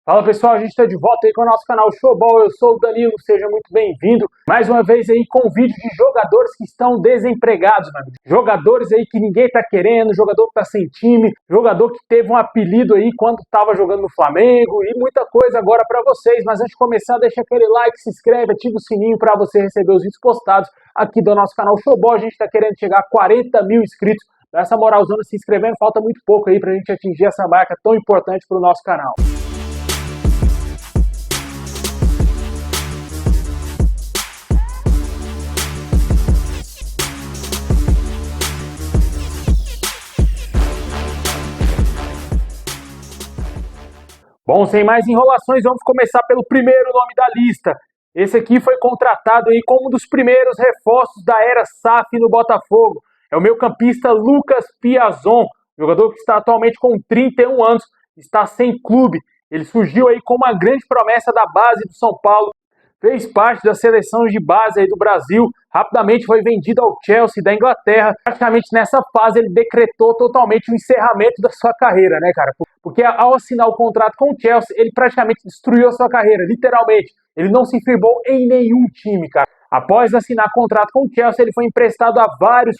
Fala pessoal, a gente está de volta aí com o nosso canal Showball, eu sou o Danilo, seja muito bem-vindo. Mais uma vez aí com vídeo de jogadores que estão desempregados, meu amigo. Jogadores aí que ninguém tá querendo, jogador que tá sem time, jogador que teve um apelido aí quando estava jogando no Flamengo e muita coisa agora para vocês. Mas antes de começar, deixa aquele like, se inscreve, ativa o sininho para você receber os vídeos postados aqui do nosso canal Showball. A gente está querendo chegar a 40 mil inscritos. Dá essa moralzona se inscrevendo, falta muito pouco aí pra gente atingir essa marca tão importante pro nosso canal. Bom, sem mais enrolações, vamos começar pelo primeiro nome da lista. Esse aqui foi contratado aí como um dos primeiros reforços da era SAF no Botafogo. É o meio-campista Lucas Piazon, jogador que está atualmente com 31 anos, está sem clube. Ele surgiu aí como uma grande promessa da base do São Paulo, fez parte das seleções de base aí do Brasil, rapidamente foi vendido ao Chelsea da Inglaterra. Praticamente nessa fase ele decretou totalmente o encerramento da sua carreira, né, cara? Porque ao assinar o contrato com o Chelsea, ele praticamente destruiu a sua carreira, literalmente. Ele não se firmou em nenhum time, cara. Após assinar contrato com o Chelsea, ele foi emprestado a vários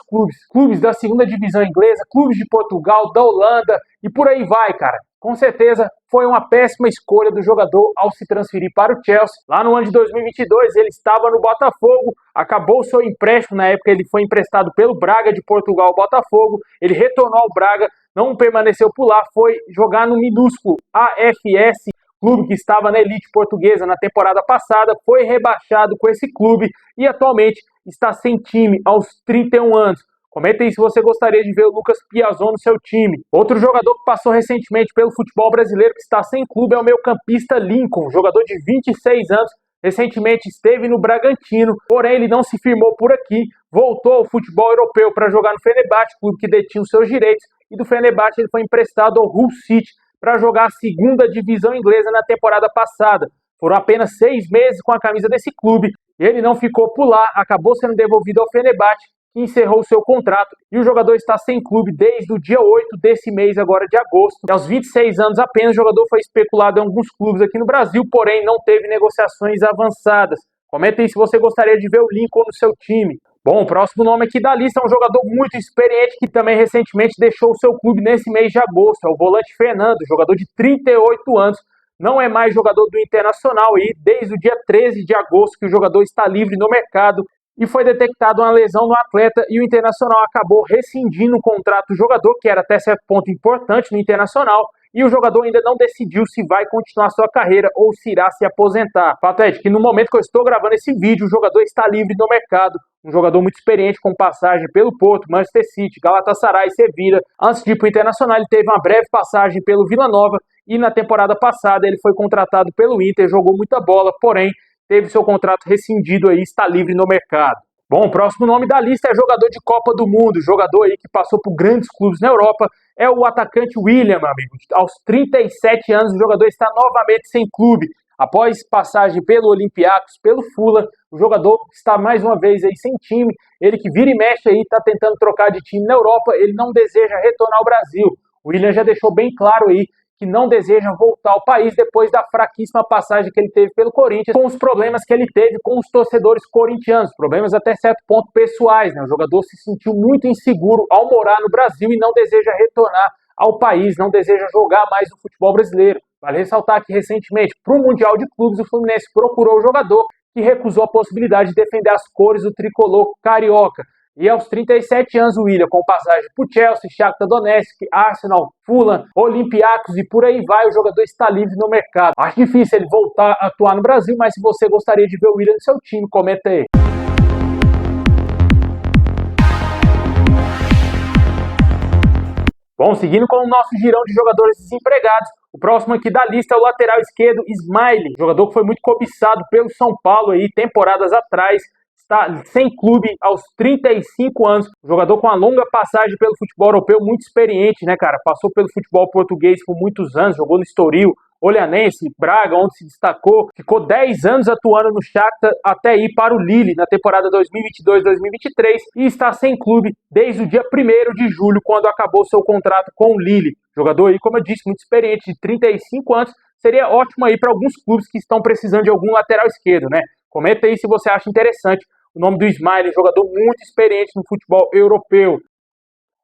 clubes da segunda divisão inglesa, clubes de Portugal, da Holanda e por aí vai, cara. Com certeza foi uma péssima escolha do jogador ao se transferir para o Chelsea. Lá no ano de 2022 ele estava no Botafogo, acabou o seu empréstimo, na época ele foi emprestado pelo Braga de Portugal ao Botafogo, ele retornou ao Braga, não permaneceu por lá, foi jogar no minúsculo AFS, clube que estava na elite portuguesa na temporada passada, foi rebaixado com esse clube e atualmente está sem time aos 31 anos. Comenta aí se você gostaria de ver o Lucas Piazon no seu time. Outro jogador que passou recentemente pelo futebol brasileiro que está sem clube é o meio-campista Lincoln, jogador de 26 anos, recentemente esteve no Bragantino, porém ele não se firmou por aqui, voltou ao futebol europeu para jogar no Fenerbahçe, clube que detinha os seus direitos, e do Fenerbahçe ele foi emprestado ao Hull City para jogar a segunda divisão inglesa na temporada passada. Foram apenas 6 meses com a camisa desse clube, e ele não ficou por lá, acabou sendo devolvido ao Fenerbahçe, que encerrou seu contrato, e o jogador está sem clube desde o dia 8 desse mês, agora de agosto. E aos 26 anos apenas, o jogador foi especulado em alguns clubes aqui no Brasil, porém não teve negociações avançadas. Comenta aí se você gostaria de ver o Lincoln no seu time. Bom, o próximo nome aqui da lista é um jogador muito experiente que também recentemente deixou o seu clube nesse mês de agosto. É o volante Fernando, jogador de 38 anos, não é mais jogador do Internacional e desde o dia 13 de agosto que o jogador está livre no mercado e foi detectada uma lesão no atleta e o Internacional acabou rescindindo o contrato do jogador, que era até certo ponto importante no Internacional, e o jogador ainda não decidiu se vai continuar sua carreira ou se irá se aposentar. Fato é que no momento que eu estou gravando esse vídeo, o jogador está livre no mercado, um jogador muito experiente com passagem pelo Porto, Manchester City, Galatasaray e Sevilla. Antes de ir para o Internacional, ele teve uma breve passagem pelo Vila Nova e na temporada passada ele foi contratado pelo Inter, jogou muita bola, porém teve seu contrato rescindido aí, está livre no mercado. Bom, o próximo nome da lista é jogador de Copa do Mundo, jogador aí que passou por grandes clubes na Europa, é o atacante William, meu amigo. Aos 37 anos, o jogador está novamente sem clube. Após passagem pelo Olympiacos, pelo Fulham, o jogador está mais uma vez aí sem time. Ele que vira e mexe aí, está tentando trocar de time na Europa, ele não deseja retornar ao Brasil. O William já deixou bem claro aí que não deseja voltar ao país depois da fraquíssima passagem que ele teve pelo Corinthians, com os problemas que ele teve com os torcedores corintianos, problemas até certo ponto pessoais, né? O jogador se sentiu muito inseguro ao morar no Brasil e não deseja retornar ao país, não deseja jogar mais o futebol brasileiro. Vale ressaltar que recentemente, para o Mundial de Clubes, o Fluminense procurou o jogador que recusou a possibilidade de defender as cores do tricolor carioca. E aos 37 anos, o William, com passagem por Chelsea, Shakhtar Donetsk, Arsenal, Fulham, Olympiacos e por aí vai, o jogador está livre no mercado. Acho difícil ele voltar a atuar no Brasil, mas se você gostaria de ver o William no seu time, comenta aí. Bom, seguindo com o nosso girão de jogadores desempregados, o próximo aqui da lista é o lateral esquerdo Smiley, jogador que foi muito cobiçado pelo São Paulo aí temporadas atrás, está sem clube aos 35 anos, jogador com uma longa passagem pelo futebol europeu, muito experiente, né, cara? Passou pelo futebol português por muitos anos, jogou no Estoril, Olhanense, Braga, onde se destacou, ficou 10 anos atuando no Shakhtar até ir para o Lille na temporada 2022-2023 e está sem clube desde o dia 1º de julho, quando acabou seu contrato com o Lille. Jogador aí, como eu disse, muito experiente, de 35 anos, seria ótimo aí para alguns clubes que estão precisando de algum lateral esquerdo, né? Comenta aí se você acha interessante o nome do Smalling, um jogador muito experiente no futebol europeu.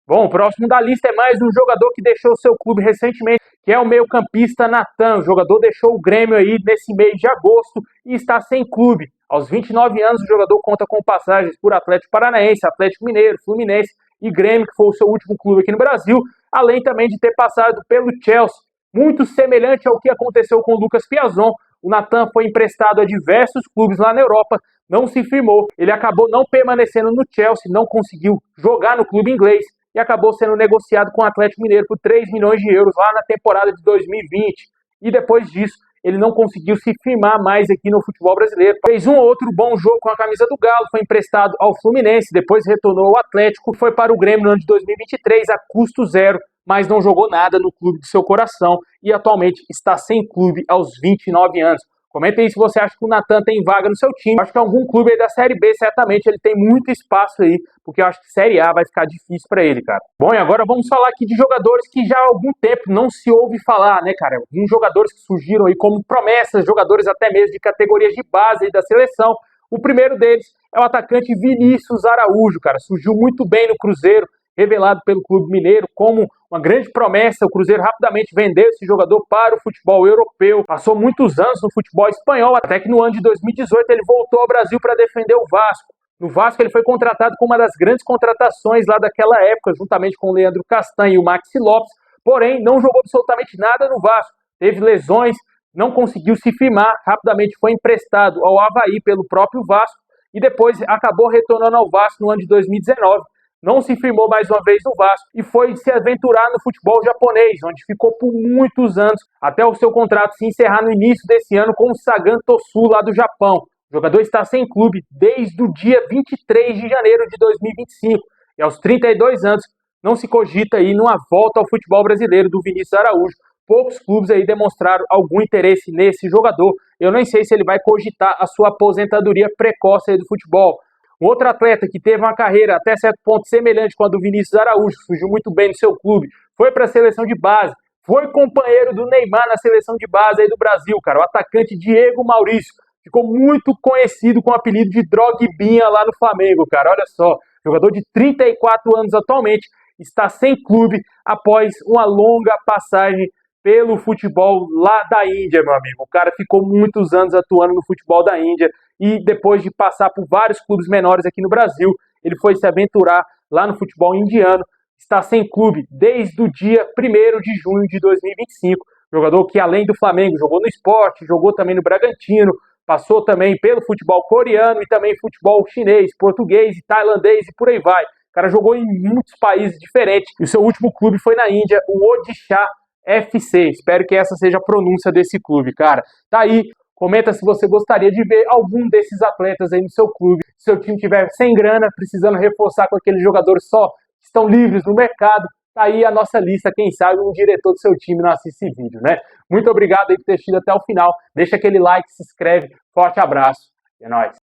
Bom, o próximo da lista é mais um jogador que deixou o seu clube recentemente, que é o meio-campista Natan. O jogador deixou o Grêmio aí nesse mês de agosto e está sem clube. Aos 29 anos, o jogador conta com passagens por Atlético Paranaense, Atlético Mineiro, Fluminense e Grêmio, que foi o seu último clube aqui no Brasil, além também de ter passado pelo Chelsea. Muito semelhante ao que aconteceu com o Lucas Piazon, o Natan foi emprestado a diversos clubes lá na Europa, não se firmou. Ele acabou não permanecendo no Chelsea, não conseguiu jogar no clube inglês e acabou sendo negociado com o Atlético Mineiro por 3 milhões de euros lá na temporada de 2020. E depois disso, ele não conseguiu se firmar mais aqui no futebol brasileiro. Fez um ou outro bom jogo com a camisa do Galo, foi emprestado ao Fluminense, depois retornou ao Atlético, foi para o Grêmio no ano de 2023 a custo zero, mas não jogou nada no clube do seu coração e atualmente está sem clube aos 29 anos. Comenta aí se você acha que o Natan tem vaga no seu time. Acho que algum clube aí da Série B, certamente, ele tem muito espaço aí, porque eu acho que Série A vai ficar difícil para ele, cara. Bom, e agora vamos falar aqui de jogadores que já há algum tempo não se ouve falar, né, cara? Alguns jogadores que surgiram aí como promessas, jogadores até mesmo de categorias de base aí da seleção. O primeiro deles é o atacante Vinícius Araújo, cara. Surgiu muito bem no Cruzeiro, revelado pelo Clube Mineiro como uma grande promessa. O Cruzeiro rapidamente vendeu esse jogador para o futebol europeu. Passou muitos anos no futebol espanhol, até que no ano de 2018 ele voltou ao Brasil para defender o Vasco. No Vasco ele foi contratado como uma das grandes contratações lá daquela época, juntamente com o Leandro Castanho e o Maxi Lopes, porém não jogou absolutamente nada no Vasco. Teve lesões, não conseguiu se firmar, rapidamente foi emprestado ao Avaí pelo próprio Vasco e depois acabou retornando ao Vasco no ano de 2019. Não se firmou mais uma vez no Vasco e foi se aventurar no futebol japonês, onde ficou por muitos anos, até o seu contrato se encerrar no início desse ano com o Sagan Tosu, lá do Japão. O jogador está sem clube desde o dia 23 de janeiro de 2025 e aos 32 anos não se cogita aí numa volta ao futebol brasileiro do Vinícius Araújo. Poucos clubes aí demonstraram algum interesse nesse jogador. Eu nem sei se ele vai cogitar a sua aposentadoria precoce aí do futebol. Um outro atleta que teve uma carreira até certo ponto semelhante com a do Vinícius Araújo, surgiu muito bem no seu clube, foi para a seleção de base, foi companheiro do Neymar na seleção de base aí do Brasil, cara. O atacante Diego Maurício ficou muito conhecido com o apelido de Drogbinha lá no Flamengo, cara. Olha só, jogador de 34 anos atualmente, está sem clube após uma longa passagem pelo futebol lá da Índia, meu amigo. O cara ficou muitos anos atuando no futebol da Índia e depois de passar por vários clubes menores aqui no Brasil, ele foi se aventurar lá no futebol indiano. Está sem clube desde o dia 1º de junho de 2025. Jogador que, além do Flamengo, jogou no Sport, jogou também no Bragantino, passou também pelo futebol coreano e também futebol chinês, português e tailandês e por aí vai. O cara jogou em muitos países diferentes e o seu último clube foi na Índia, o Odisha FC. Espero que essa seja a pronúncia desse clube, cara. Tá aí. Comenta se você gostaria de ver algum desses atletas aí no seu clube. Se seu time estiver sem grana, precisando reforçar com aqueles jogadores só que estão livres no mercado, tá aí a nossa lista. Quem sabe um diretor do seu time não assiste esse vídeo, né? Muito obrigado aí por ter assistido até o final. Deixa aquele like, se inscreve. Forte abraço. É nóis.